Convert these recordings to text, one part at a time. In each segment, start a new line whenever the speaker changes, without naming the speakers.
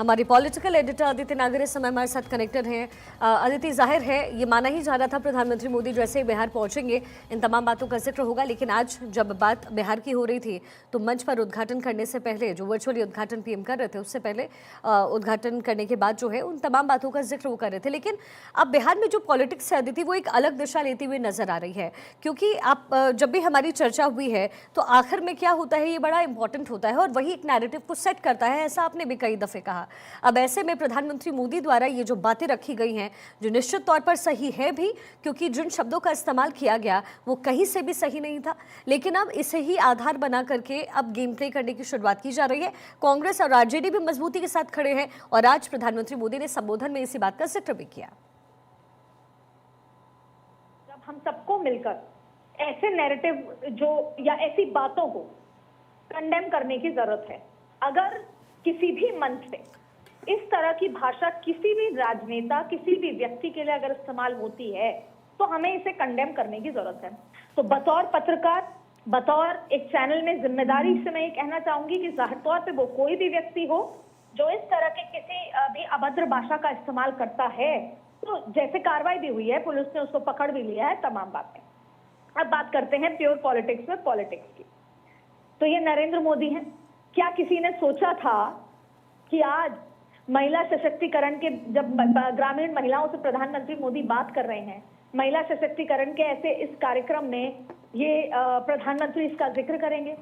हमारी political editor Aditi नागर इस समय हमारे साथ कनेक्टेड हैं। अदिति, जाहिर है ये माना ही जा रहा था प्रधानमंत्री मोदी जैसे ही बिहार पहुंचेंगे इन तमाम बातों का जिक्र होगा, लेकिन आज जब बात बिहार की हो रही थी तो मंच पर उद्घाटन करने से पहले, जो वर्चुअली उद्घाटन पीएम कर रहे थे, उससे पहले उद्घाटन करने के बाद जो है उन तमाम बातों का जिक्र वो कर रहे थे। लेकिन अब बिहार में जो पॉलिटिक्स है अदिति, वो एक अलग दिशा लेती हुई नजर आ रही है, क्योंकि आप जब भी हमारी चर्चा हुई है तो आखिर में क्या होता है ये बड़ा इंपॉर्टेंट होता है और वही एक नैरेटिव को सेट करता है, ऐसा आपने भी कई दफे कहा। अब ऐसे में प्रधानमंत्री मोदी द्वारा ये जो बातें रखी गई हैं, जो निश्चित तौर पर सही है भी, क्योंकि जिन शब्दों का इस्तेमाल किया गया वो कहीं से भी सही नहीं था, लेकिन अब इसे ही आधार बना करके अब गेम प्ले करने की शुरुआत की जा रही है। कांग्रेस और आरजेडी भी मजबूती के साथ खड़े हैं और आज प्रधानमंत्री मोदी ने संबोधन में इसी बात का जिक्र भी किया।
जब हम सबको मिलकर ऐसे नैरेटिव जो या ऐसी बातों को कंडेम करने की जरूरत है। अगर किसी भी मंच पे इस तरह की भाषा किसी भी राजनेता, किसी भी व्यक्ति के लिए अगर इस्तेमाल होती है तो हमें इसे कंडेम करने की जरूरत है। तो बतौर पत्रकार, बतौर एक चैनल में जिम्मेदारी से मैं ये कहना चाहूंगी कि जाहिर तौर पे वो कोई भी व्यक्ति हो जो इस तरह के किसी भी अभद्र भाषा का इस्तेमाल करता है, तो जैसे कार्रवाई भी हुई है, पुलिस ने उसको पकड़ भी लिया है, तमाम बातें। अब बात करते हैं प्योर पॉलिटिक्स में पॉलिटिक्स की। तो ये नरेंद्र मोदी हैं। क्या किसी ने सोचा था कि आज महिला सशक्तिकरण के, जब ग्रामीण महिलाओं से प्रधानमंत्री मोदी बात कर रहे हैं, महिला सशक्तिकरण के ऐसे इस कार्यक्रम में ये प्रधानमंत्री इसका जिक्र करेंगे?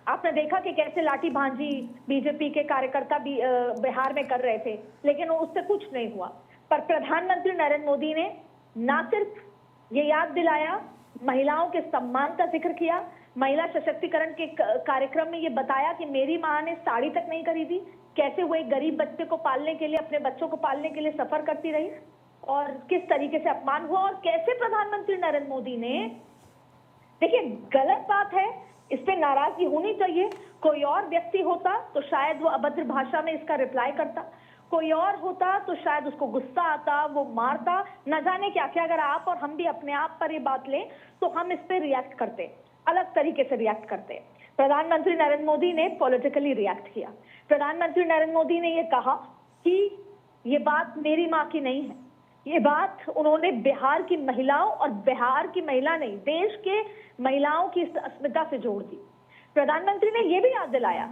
आपने देखा कि कैसे लाठी भांजी बीजेपी के कार्यकर्ता भी बिहार में कर रहे थे, लेकिन उससे कुछ नहीं हुआ। पर प्रधानमंत्री नरेंद्र मोदी ने ना सिर्फ ये याद दिलाया, महिलाओं के सम्मान का जिक्र किया, महिला सशक्तिकरण के कार्यक्रम में ये बताया कि मेरी माँ ने साड़ी तक नहीं खरीदी, कैसे वो एक गरीब बच्चे को पालने के लिए, अपने बच्चों को पालने के लिए सफर करती रही और किस तरीके से अपमान हुआ, और कैसे प्रधानमंत्री नरेंद्र मोदी ने, देखिए गलत बात है, इस पे नाराजगी होनी चाहिए। कोई और व्यक्ति होता तो शायद वो अभद्र भाषा में इसका रिप्लाई करता, कोई और होता तो शायद उसको गुस्सा आता, वो मारता, न जाने क्या क्या। अगर आप और हम भी अपने आप पर ये बात लें तो हम इस पे रिएक्ट करते, अलग तरीके से रिएक्ट करते। प्रधानमंत्री नरेंद्र मोदी ने पॉलिटिकली रिएक्ट किया। प्रधानमंत्री नरेंद्र मोदी ने ये कहा कि ये बात मेरी माँ की नहीं है, ये बात उन्होंने बिहार की महिलाओं, और बिहार की महिला नहीं, देश के महिलाओं की अस्मिता से जोड़ दी। प्रधानमंत्री ने ये भी याद दिलाया,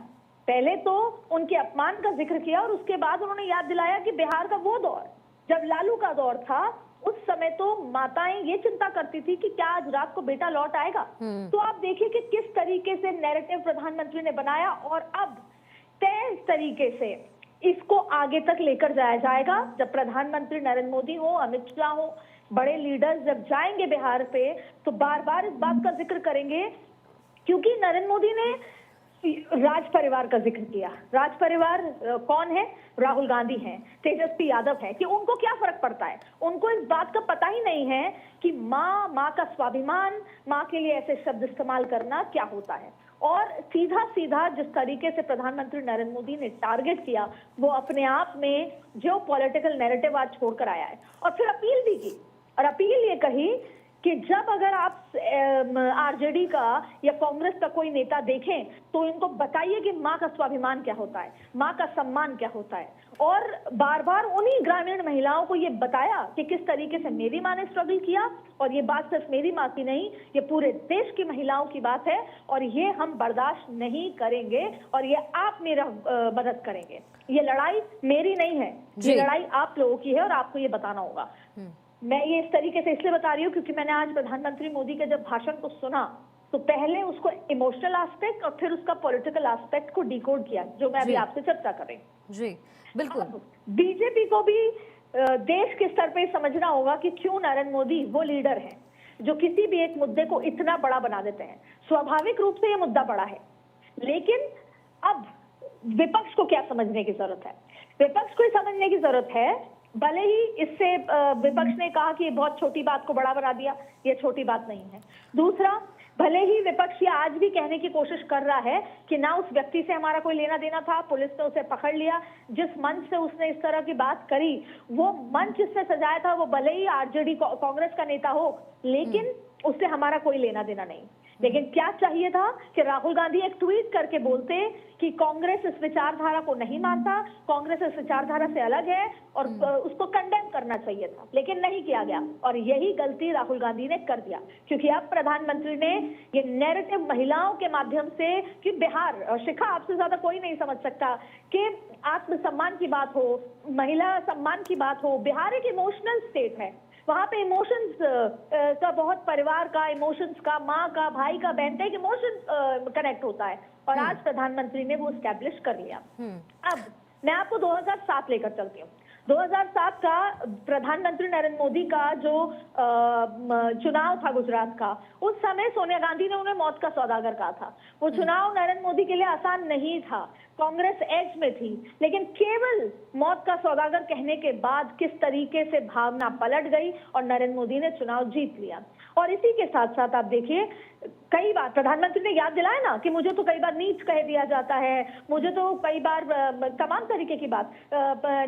पहले तो उनके अपमान का जिक्र किया और उसके बाद उन्होंने याद दिलाया कि बिहार का वो दौर, जब लालू का दौर था, उस समय तो माताएं ये चिंता करती थी कि क्या आज रात को बेटा लौट आएगा। तो आप देखिए कि किस तरीके से नैरेटिव प्रधानमंत्री ने बनाया, और अब तेज तरीके से इसको आगे तक लेकर जाया जाएगा। जब प्रधानमंत्री नरेंद्र मोदी हो, अमित शाह हो, बड़े लीडर्स जब जाएंगे बिहार पे तो बार बार इस बात का जिक्र करेंगे, क्योंकि नरेंद्र मोदी ने राज परिवार का जिक्र किया। राज परिवार कौन है? राहुल गांधी हैं, तेजस्वी यादव है, कि उनको क्या फर्क पड़ता है? उनको इस बात का पता ही नहीं है कि माँ का स्वाभिमान, माँ के लिए ऐसे शब्द इस्तेमाल करना क्या होता है। और सीधा सीधा जिस तरीके से प्रधानमंत्री नरेंद्र मोदी ने टारगेट किया, वो अपने आप में जो पॉलिटिकल नैरेटिव आज छोड़कर आया है। और फिर अपील भी की, और अपील ये कही कि जब अगर आप आरजेडी का या कांग्रेस का कोई नेता देखें तो इनको बताइए कि माँ का स्वाभिमान क्या होता है, माँ का सम्मान क्या होता है। और बार बार उन्हीं ग्रामीण महिलाओं को ये बताया कि किस तरीके से मेरी माँ ने स्ट्रगल किया, और ये बात सिर्फ मेरी माँ की नहीं, ये पूरे देश की महिलाओं की बात है, और ये हम बर्दाश्त नहीं करेंगे, और ये आप मेरा मदद करेंगे। ये लड़ाई मेरी नहीं है, ये लड़ाई आप लोगों की है, और आपको ये बताना होगा। मैं ये इस तरीके से इसलिए बता रही हूँ क्योंकि मैंने आज प्रधानमंत्री मोदी के जब भाषण को सुना तो पहले उसको इमोशनल एस्पेक्ट और फिर उसका पॉलिटिकल एस्पेक्ट को डिकोड किया, जो मैं अभी आपसे चर्चा कर रही हूँ।
जी बिल्कुल।
बीजेपी को भी देश के स्तर पे समझना होगा कि क्यों नरेंद्र मोदी वो लीडर हैं जो किसी भी एक मुद्दे को इतना बड़ा बना देते हैं। स्वाभाविक रूप से ये मुद्दा बड़ा है, लेकिन अब विपक्ष को क्या समझने की जरूरत है? विपक्ष को समझने की जरूरत है, भले ही इससे विपक्ष ने कहा कि ये बहुत छोटी बात को बड़ा बना दिया, ये छोटी बात नहीं है। दूसरा, भले ही विपक्ष ये आज भी कहने की कोशिश कर रहा है कि ना उस व्यक्ति से हमारा कोई लेना देना था, पुलिस ने उसे पकड़ लिया, जिस मंच से उसने इस तरह की बात करी, वो मंच जिसने सजाया था वो भले ही आरजेडी कांग्रेस का नेता हो, लेकिन उससे हमारा कोई लेना देना नहीं। लेकिन क्या चाहिए था कि राहुल गांधी एक ट्वीट करके बोलते कि कांग्रेस इस विचारधारा को नहीं मानता, कांग्रेस इस विचारधारा से अलग है और उसको कंडेम करना चाहिए था, लेकिन नहीं किया गया। और यही गलती राहुल गांधी ने कर दिया, क्योंकि अब प्रधानमंत्री ने ये नैरेटिव महिलाओं के माध्यम से कि बिहार, शिखा आपसे ज्यादा कोई नहीं समझ सकता कि आत्मसम्मान की बात हो, महिला सम्मान की बात हो, बिहार एक इमोशनल स्टेट है, वहां पे इमोशंस का बहुत, परिवार का इमोशंस का, माँ का, भाई का, बहन का एक इमोशन कनेक्ट होता है और आज प्रधानमंत्री ने वो स्टैब्लिश कर लिया। अब मैं आपको 2007 लेकर चलती हूँ। 2007 का प्रधानमंत्री नरेंद्र मोदी का जो चुनाव था गुजरात का, उस समय सोनिया गांधी ने उन्हें मौत का सौदागर कहा था। वो चुनाव नरेंद्र मोदी के लिए आसान नहीं था, कांग्रेस एज में थी, लेकिन केवल मौत का सौदागर कहने के बाद किस तरीके से भावना पलट गई और नरेंद्र मोदी ने चुनाव जीत लिया। और इसी के साथ साथ आप देखिए, कई बार प्रधानमंत्री ने याद दिलाया ना कि मुझे तो कई बार नीच कह दिया जाता है, मुझे तो कई बार तमाम तरीके की बात,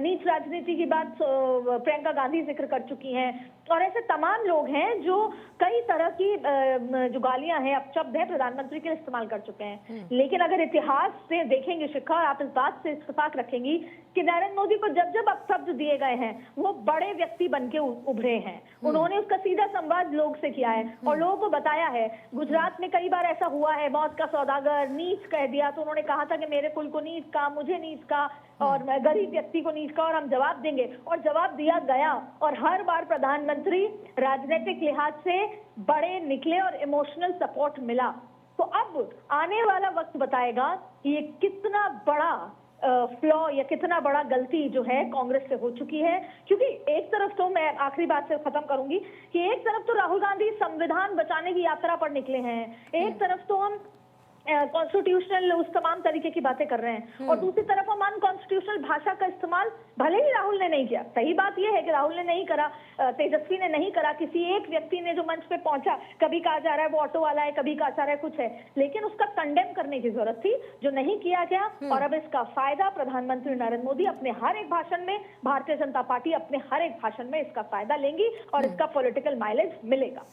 नीच राजनीति की बात प्रियंका गांधी जिक्र कर चुकी हैं, और ऐसे तमाम लोग हैं जो कई तरह की जो गालियां हैं, अपशब्द है, प्रधानमंत्री के लिए इस्तेमाल कर चुके हैं। लेकिन अगर इतिहास से देखेंगे शिखा, आप इस बात से इत्तेफाक रखेंगी कि नरेंद्र मोदी को जब जब अपशब्द दिए गए हैं, वो बड़े व्यक्ति बन के उभरे हैं। उन्होंने उसका सीधा संवाद लोग से किया है और लोगों को बताया है। गुजरात में कई बार ऐसा हुआ है, मौत का सौदागर, नीच कह दिया, तो उन्होंने कहा था कि मेरे कुल को नीच का, मुझे नीच का और मैं गरीब व्यक्ति को नीच का, और हम जवाब देंगे, और जवाब दिया गया। और हर बार प्रधानमंत्री राजनीतिक लिहाज से बड़े निकले और इमोशनल सपोर्ट मिला। तो अब आने वाला वक्त बताएगा कि ये कितना बड़ा फ्लॉ या कितना बड़ा गलती जो है कांग्रेस से हो चुकी है। क्योंकि एक तरफ तो, मैं आखिरी बात से खत्म करूंगी, कि एक तरफ तो राहुल गांधी संविधान बचाने की यात्रा पर निकले हैं, एक तरफ तो हम कॉन्स्टिट्यूशनल उस तमाम तरीके की बातें कर रहे हैं, और दूसरी तरफ हम अनकॉन्स्टिट्यूशनल भाषा का इस्तेमाल भले ही राहुल ने नहीं किया। सही बात यह है कि राहुल ने नहीं करा, तेजस्वी ने नहीं करा, किसी एक व्यक्ति ने जो मंच पे पहुंचा, कभी कहा जा रहा है वो ऑटो वाला है, कभी कहा जा रहा है कुछ है, लेकिन उसका कंडेम करने की जरूरत थी, जो नहीं किया गया। और अब इसका फायदा प्रधानमंत्री नरेंद्र मोदी अपने हर एक भाषण में, भारतीय जनता पार्टी अपने हर एक भाषण में इसका फायदा लेंगी और इसका पॉलिटिकल माइलेज मिलेगा।